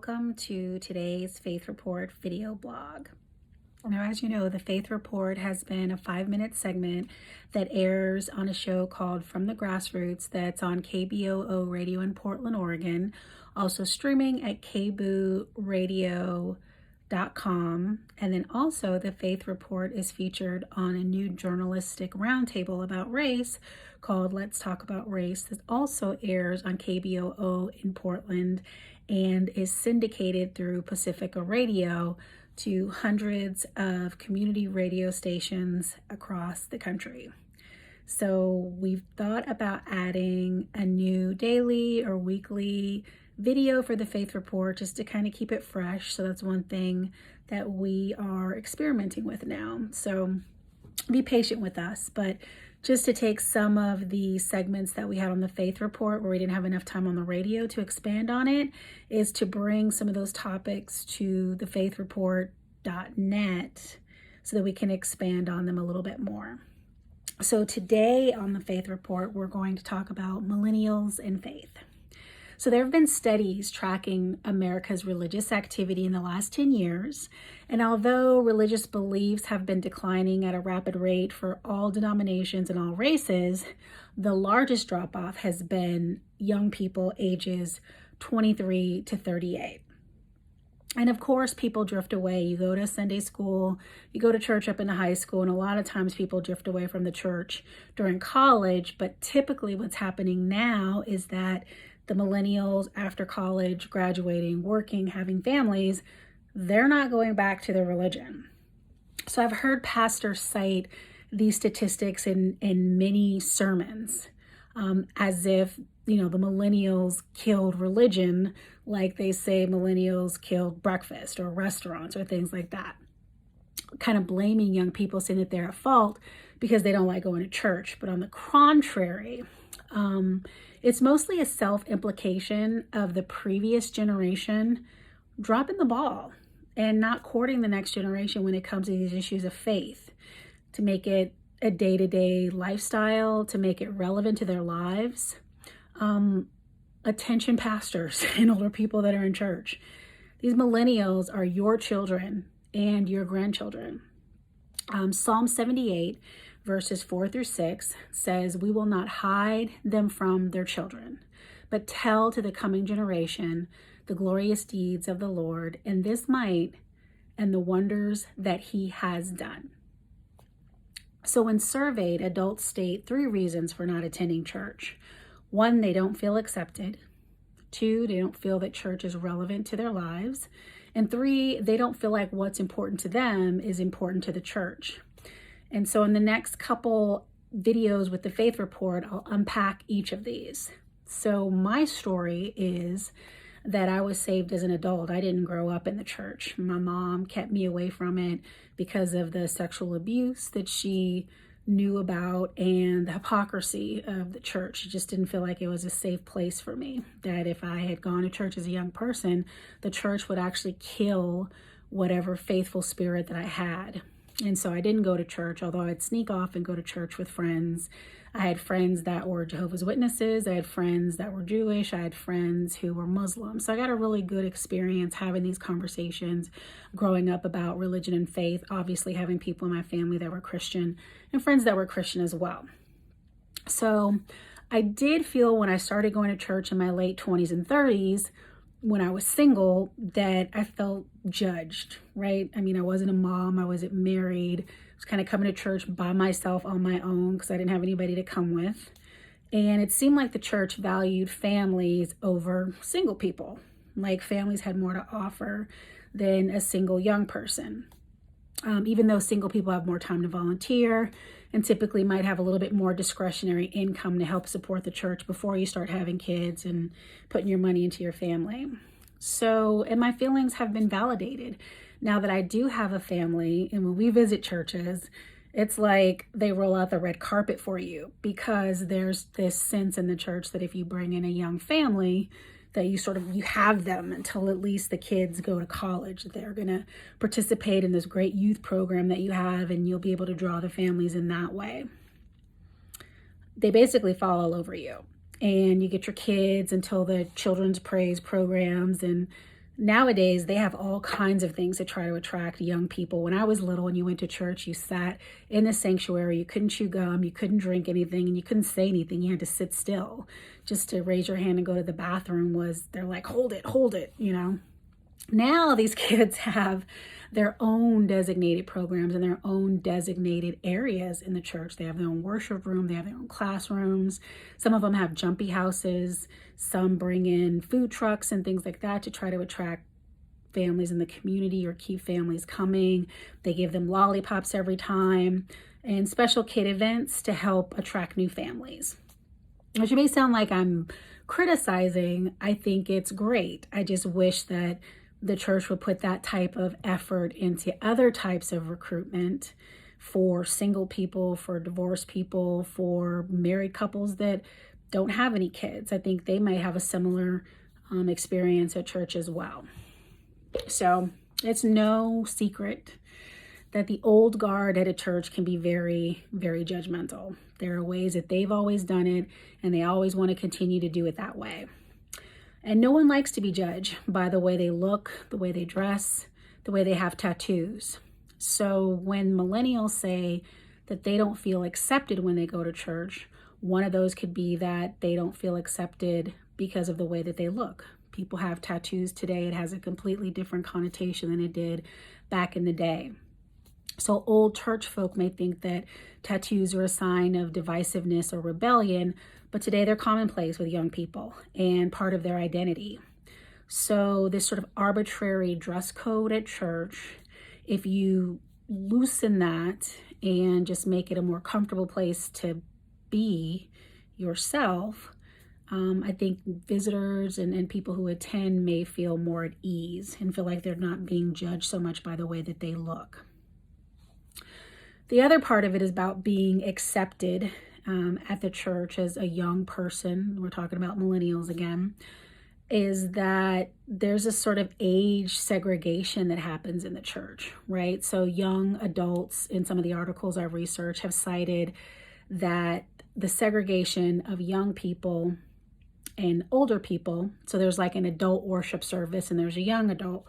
welcome to today's Faith Report video blog. Now, as you know, the Faith Report has been a 5-minute segment that airs on a show called From the Grassroots that's on KBOO Radio in Portland, Oregon, also streaming at kbooradio.com. And then also the Faith Report is featured on a new journalistic roundtable about race called Let's Talk About Race that also airs on KBOO in Portland and is syndicated through Pacifica Radio to hundreds of community radio stations across the country. So we've thought about adding a new daily or weekly video for the Faith Report just to kind of keep it fresh. So that's one thing that we are experimenting with now. So be patient with us, but just to take some of the segments that we had on the Faith Report where we didn't have enough time on the radio to expand on it, is to bring some of those topics to the faithreport.net so that we can expand on them a little bit more. So today on the Faith Report, we're going to talk about millennials and faith. So there have been studies tracking America's religious activity in the last 10 years. And although religious beliefs have been declining at a rapid rate for all denominations and all races, the largest drop-off has been young people ages 23 to 38. And of course, people drift away. You go to Sunday school, you go to church up into high school, and a lot of times people drift away from the church during college. But typically what's happening now is that the millennials after college, graduating, working, having families, they're not going back to their religion. So I've heard pastors cite these statistics in many sermons as if, the millennials killed religion, like they say millennials killed breakfast or restaurants or things like that. Kind of blaming young people, saying that they're at fault because they don't like going to church. But on the contrary, it's mostly a self-implication of the previous generation dropping the ball and not courting the next generation when it comes to these issues of faith, to make it a day-to-day lifestyle, to make it relevant to their lives. Attention pastors and older people that are in church. These millennials are your children and your grandchildren. Psalm 78 verses 4-6 says, "We will not hide them from their children, but tell to the coming generation the glorious deeds of the Lord and this might and the wonders that he has done." So when surveyed, adults state 3 reasons for not attending church. 1, they don't feel accepted. 2, they don't feel that church is relevant to their lives. And 3, they don't feel like what's important to them is important to the church. And so in the next couple videos with the Faith Report, I'll unpack each of these. So my story is that I was saved as an adult. I didn't grow up in the church. My mom kept me away from it because of the sexual abuse that she knew about and the hypocrisy of the church. She just didn't feel like it was a safe place for me, that if I had gone to church as a young person, the church would actually kill whatever faithful spirit that I had. And so I didn't go to church, although I'd sneak off and go to church with friends. I had friends that were Jehovah's Witnesses. I had friends that were Jewish. I had friends who were Muslim. So I got a really good experience having these conversations growing up about religion and faith, obviously having people in my family that were Christian and friends that were Christian as well. So I did feel when I started going to church in my late 20s and 30s, when I was single, that I felt judged, right? I mean, I wasn't a mom, I wasn't married. I was kind of coming to church by myself on my own because I didn't have anybody to come with. And it seemed like the church valued families over single people. Like families had more to offer than a single young person. Even though single people have more time to volunteer and typically might have a little bit more discretionary income to help support the church before you start having kids and putting your money into your family. So, and my feelings have been validated now that I do have a family. And when we visit churches, it's like they roll out the red carpet for you because there's this sense in the church that if you bring in a young family, that you have them until at least the kids go to college, that they're going to participate in this great youth program that you have, and you'll be able to draw the families in that way. They basically fall all over you, and you get your kids until the children's praise programs, and Nowadays, they have all kinds of things to try to attract young people. When I was little and you went to church, you sat in the sanctuary, you couldn't chew gum, you couldn't drink anything, and you couldn't say anything. You had to sit still. Just to raise your hand and go to the bathroom they're like, hold it, you know. Now these kids have their own designated programs and their own designated areas in the church. They have their own worship room, they have their own classrooms. Some of them have jumpy houses. Some bring in food trucks and things like that to try to attract families in the community or keep families coming. They give them lollipops every time and special kid events to help attract new families. Which may sound like I'm criticizing. I think it's great. I just wish that the church would put that type of effort into other types of recruitment for single people, for divorced people, for married couples that don't have any kids. I think they might have a similar experience at church as well. So it's no secret that the old guard at a church can be very, very judgmental. There are ways that they've always done it, and they always want to continue to do it that way. And no one likes to be judged by the way they look, the way they dress, the way they have tattoos. So when millennials say that they don't feel accepted when they go to church, one of those could be that they don't feel accepted because of the way that they look. People have tattoos today. It has a completely different connotation than it did back in the day. So old church folk may think that tattoos are a sign of divisiveness or rebellion, but today they're commonplace with young people and part of their identity. So this sort of arbitrary dress code at church, if you loosen that and just make it a more comfortable place to be yourself, I think visitors and people who attend may feel more at ease and feel like they're not being judged so much by the way that they look. The other part of it is about being accepted at the church as a young person. We're talking about millennials again, is that there's a sort of age segregation that happens in the church, right? So young adults in some of the articles I've researched have cited that the segregation of young people and older people, so there's like an adult worship service and there's a young adult,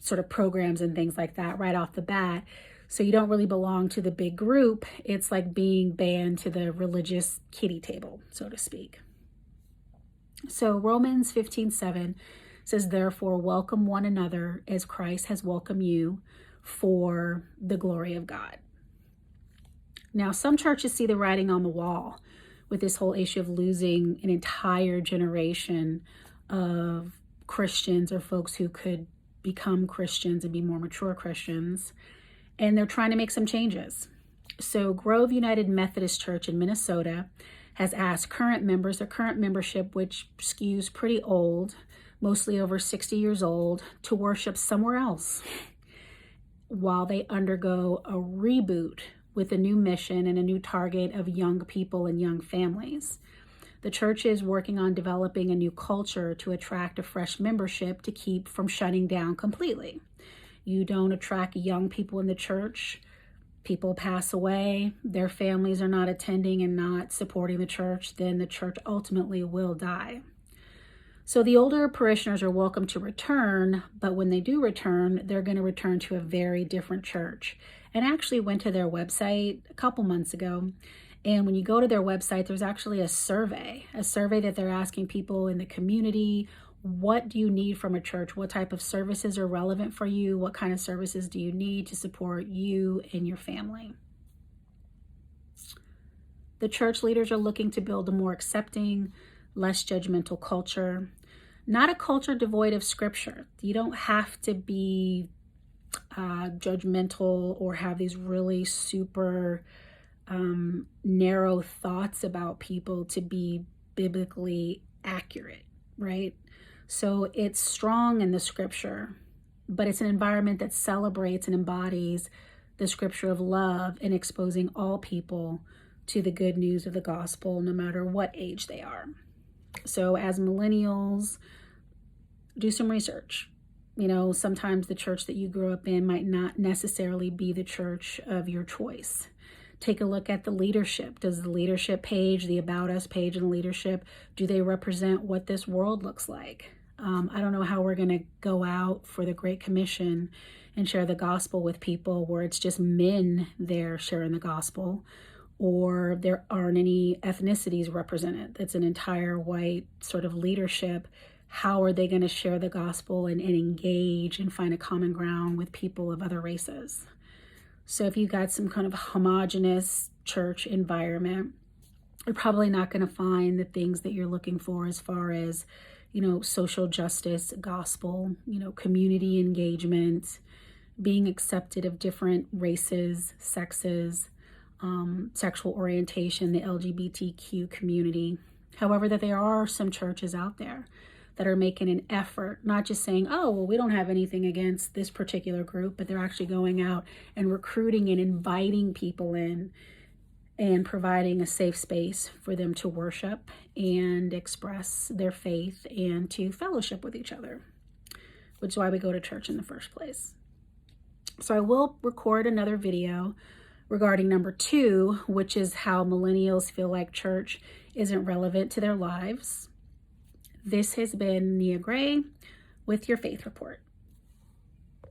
sort of programs and things like that right off the bat. So you don't really belong to the big group. It's like being banned to the religious kiddie table, so to speak. So Romans 15:7 says, therefore, welcome one another as Christ has welcomed you for the glory of God. Now, some churches see the writing on the wall with this whole issue of losing an entire generation of Christians or folks who could become Christians and be more mature Christians. And they're trying to make some changes. So Grove United Methodist Church in Minnesota has asked current members, their current membership, which skews pretty old, mostly over 60 years old, to worship somewhere else while they undergo a reboot with a new mission and a new target of young people and young families. The church is working on developing a new culture to attract a fresh membership to keep from shutting down completely. You don't attract young people in the church. People pass away, their families are not attending and not supporting the church, then the church ultimately will die. So the older parishioners are welcome to return, but when they do return, they're going to return to a very different church. And I actually went to their website a couple months ago. And when you go to their website, there's actually a survey that they're asking people in the community, what do you need from a church? What type of services are relevant for you? What kind of services do you need to support you and your family? The church leaders are looking to build a more accepting, less judgmental culture, not a culture devoid of scripture. You don't have to be judgmental or have these really super narrow thoughts about people to be biblically accurate, right? So it's strong in the scripture, but it's an environment that celebrates and embodies the scripture of love and exposing all people to the good news of the gospel, no matter what age they are. So as millennials, do some research. Sometimes the church that you grew up in might not necessarily be the church of your choice. Take a look at the leadership. Does the leadership page, the About Us page in leadership, do they represent what this world looks like? I don't know how we're going to go out for the Great Commission and share the gospel with people where it's just men there sharing the gospel, or there aren't any ethnicities represented. It's an entire white sort of leadership. How are they going to share the gospel and engage and find a common ground with people of other races? So if you've got some kind of homogenous church environment, you're probably not going to find the things that you're looking for as far as, social justice, gospel, community engagement, being accepted of different races, sexes, sexual orientation, the LGBTQ community. However, that there are some churches out there that are making an effort, not just saying, oh, well, we don't have anything against this particular group, but they're actually going out and recruiting and inviting people in and providing a safe space for them to worship and express their faith and to fellowship with each other, which is why we go to church in the first place. So I will record another video regarding number 2, which is how millennials feel like church isn't relevant to their lives. This has been Nia Gray with your Faith Report.